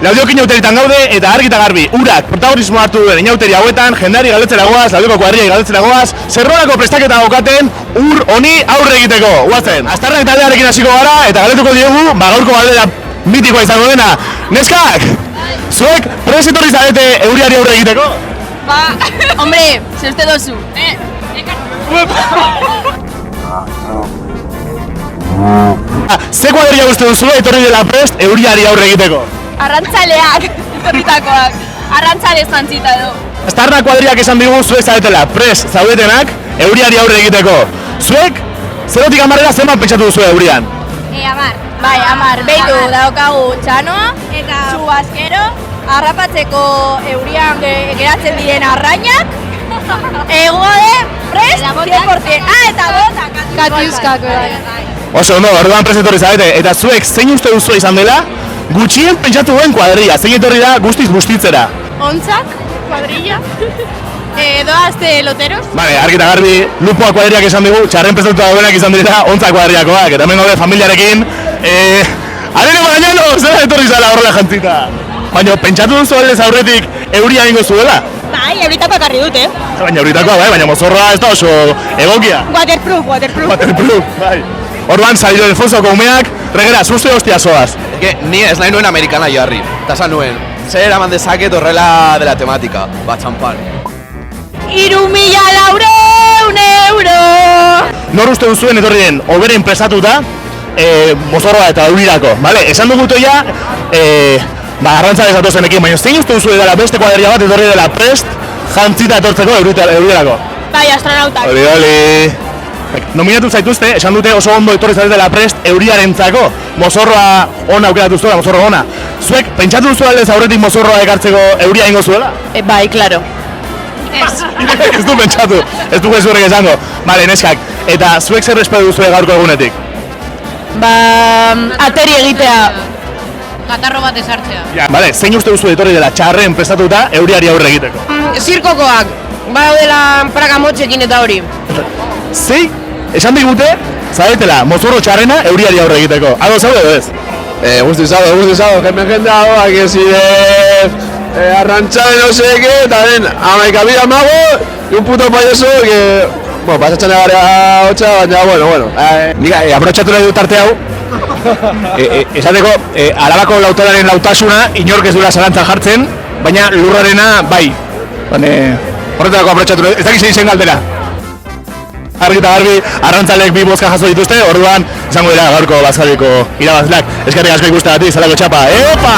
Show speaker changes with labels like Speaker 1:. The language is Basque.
Speaker 1: Laudioko inauteritan gaude eta argi eta garbi, urak protagonismo hartu duen inauteri hauetan, jendari galdetzera goaz, Laudioko kuadrillai galdetzera goaz, zerrolako prestaketa daukaten ur honi aurre egiteko. Guazen, Aztarnak taldearekin hasiko gara eta galdetuko diegu, gaurko galdera mitikoa izango dena. Neskak, zuek prest etorri zarete euriari aurre egiteko?
Speaker 2: Ba, hombre, ze uste dozu.
Speaker 1: Ze kuadrilla uste duzu etorri dela prest euriari aurre egiteko?
Speaker 2: Arrantzaleak, etorritakoak. Arrantzale zantzita edo.
Speaker 1: Aztarnak kuadrillak esan digu zuek zaretela prest zaudetenak euriari aurre egiteko. Zuek, zerotik amarrera zenbat pentsatu duzu eurian?
Speaker 2: Amar. Bai, amar. Beitu, daukagu txanoa, eta txubaskero, harrapatzeko eurian geratzen diren arrainak, egode, prest, 100%. Eta botak. Katiuskak.
Speaker 1: Oso ondo, orduan prest etorri zarete, eta zuek zein uste duzu izan dela, gutxien pentsatu duen kuadrilla, zein etorri da guztiz bustitzera?
Speaker 2: Ontzak, kuadrilla, doazte loteros.
Speaker 1: Vale, argi eta garbi, lupoa kuadrillak esan digu, txarren prestatu daudenak izan direla ontzak kuadrillakoak, eta hemen gaude familiarekin, arene mañano, zera etorri zala horrela jantzita. Baina, pentsatu duzu aldez aurretik euria egingo zuela?
Speaker 2: Bai, euritakoak arri dute.
Speaker 1: Baina euritakoa, bai, baina mozorra ez da oso egokia.
Speaker 2: Waterproof.
Speaker 1: Bai. Orduan, Saliro Alfonsoko umeak, regera, zuzte hostia zoaz.
Speaker 3: Ni ez nahi nuen amerikana jarri, eta esan nuen, zer eraman dezaket horrela dela tematika, bat txampan.
Speaker 2: 3.400 euro!
Speaker 1: Nor uste duzuen etorri den, oberen prestatuta, mozorroa eta eurirako, bale? Esan dugu toia, arrantzale zatozenekin, baina zein uste duzu edala beste kuadrilla bat etorri dela prest, jantzita etortzeko eurirako?
Speaker 2: Bai, astronautak.
Speaker 1: Oli. Nominatu zaituzte, esan dute oso ondo etorri zaretela prest euriarentzako, mozorroa ona aukeratu zuela, mozorroa ona. Zuek, pentsatu duzu aldez aurretik mozorroa ekartzeko euria ingo zuela?
Speaker 2: Bai, klaro.
Speaker 1: Ez du pentsatu, ez du gezurrek esango. Bale, neskak, eta zuek zer espero duzu gaurko egunetik?
Speaker 2: Ateri egitea.
Speaker 4: Katarro bat ezartzea.
Speaker 1: Ja, bale, zein uste duzu etorri dela txarren prestatuta euriari aurre egiteko?
Speaker 4: Zirkokoak, badaudela praka motxekin eta hori.
Speaker 1: Zei, esan digute, zaretela mozorro txarrena euriari aurre egiteko. Ados zaude edo ez?
Speaker 3: Guztizado, jende hau, que si arrantzale no sé qué, eta den, amaikabila mago, y un puto payaso que... Bueno, pasatxan egarea hotxa, baina, bueno.
Speaker 1: Nik, aprotxatu nahi dut arte hau, esateko, Arabako lautalaren lautasuna inork ez duela zalantzan jartzen, baina lurrarena bai. Horretarako aprotxatu nahi, ez dakiz egin galdera. Argi eta garbi, arrantzalek bi bozka jaso dituzte, orduan izango dira gaurko bazkaliko irabazleak. Eskerrik asko ikustagatik, zalako txapa. Epa!